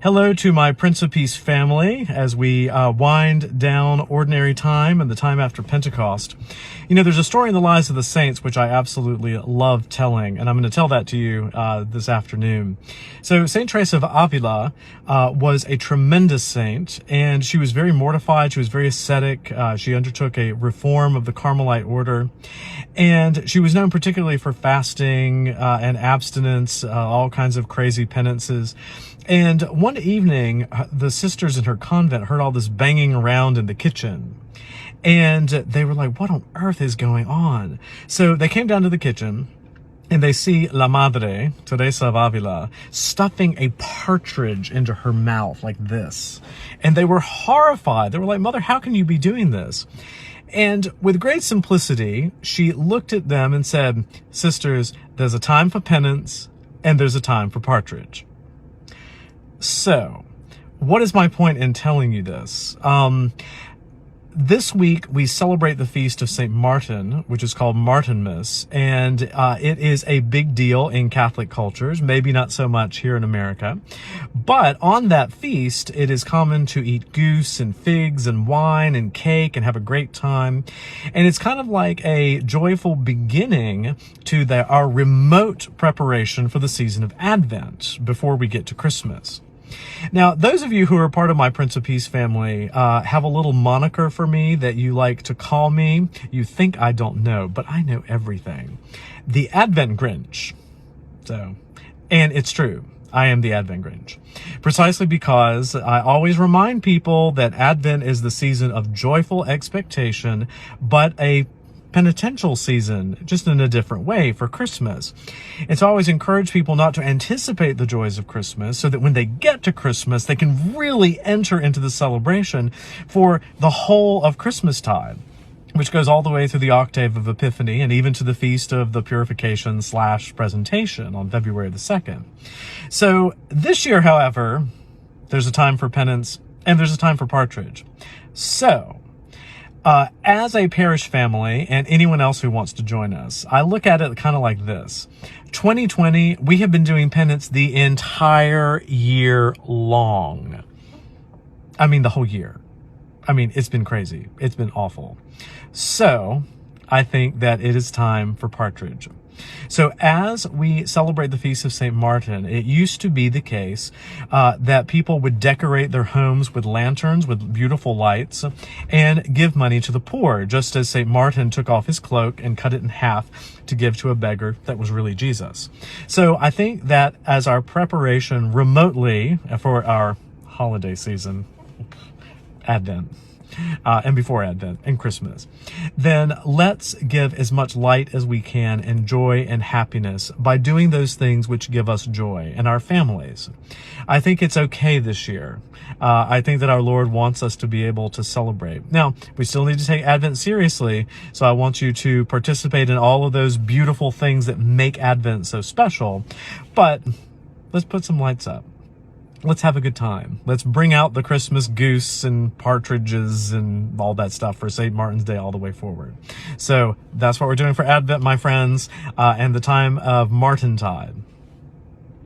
Hello to my Prince of Peace family as we wind down ordinary time and the time after Pentecost. You know, there's a story in the lives of the saints which I absolutely love telling, and I'm going to tell that to you this afternoon. So Saint Teresa of Avila was a tremendous saint, and she was very mortified. She was very ascetic. She undertook a reform of the Carmelite order, and she was known particularly for fasting and abstinence, all kinds of crazy penances. And one evening, the sisters in her convent heard all this banging around in the kitchen. And they were like, what on earth is going on? So they came down to the kitchen and they see La Madre, Teresa of Avila, stuffing a partridge into her mouth like this. And they were horrified. They were like, Mother, how can you be doing this? And with great simplicity, she looked at them and said, Sisters, there's a time for penance and there's a time for partridge. So, what is my point in telling you this? This week, we celebrate the feast of St. Martin, which is called Martinmas, and it is a big deal in Catholic cultures, maybe not so much here in America. But on that feast, it is common to eat goose and figs and wine and cake and have a great time. And it's kind of like a joyful beginning to our remote preparation for the season of Advent before we get to Christmas. Now, those of you who are part of my Prince of Peace family have a little moniker for me that you like to call me. You think I don't know, but I know everything. The Advent Grinch. And it's true. I am the Advent Grinch. Precisely because I always remind people that Advent is the season of joyful expectation, but a penitential season, just in a different way for Christmas. And so I always encourage people not to anticipate the joys of Christmas so that when they get to Christmas, they can really enter into the celebration for the whole of Christmastide, which goes all the way through the octave of Epiphany and even to the Feast of the Purification / Presentation on February the 2nd. So this year, however, there's a time for penance and there's a time for partridge. So, as a parish family and anyone else who wants to join us, I look at it kind of like this. 2020, we have been doing penance the entire year long. I mean, the whole year. I mean, it's been crazy. It's been awful. So I think that it is time for partridge. So as we celebrate the Feast of St. Martin, it used to be the case that people would decorate their homes with lanterns, with beautiful lights, and give money to the poor, just as St. Martin took off his cloak and cut it in half to give to a beggar that was really Jesus. So I think that as our preparation remotely for our holiday season, Advent, and before Advent and Christmas, then let's give as much light as we can and joy and happiness by doing those things which give us joy and our families. I think it's okay this year. I think that our Lord wants us to be able to celebrate. Now, we still need to take Advent seriously, so I want you to participate in all of those beautiful things that make Advent so special, but let's put some lights up. Let's have a good time. Let's bring out the Christmas goose and partridges and all that stuff for St. Martin's Day all the way forward. So that's what we're doing for Advent, my friends, and the time of Martintide.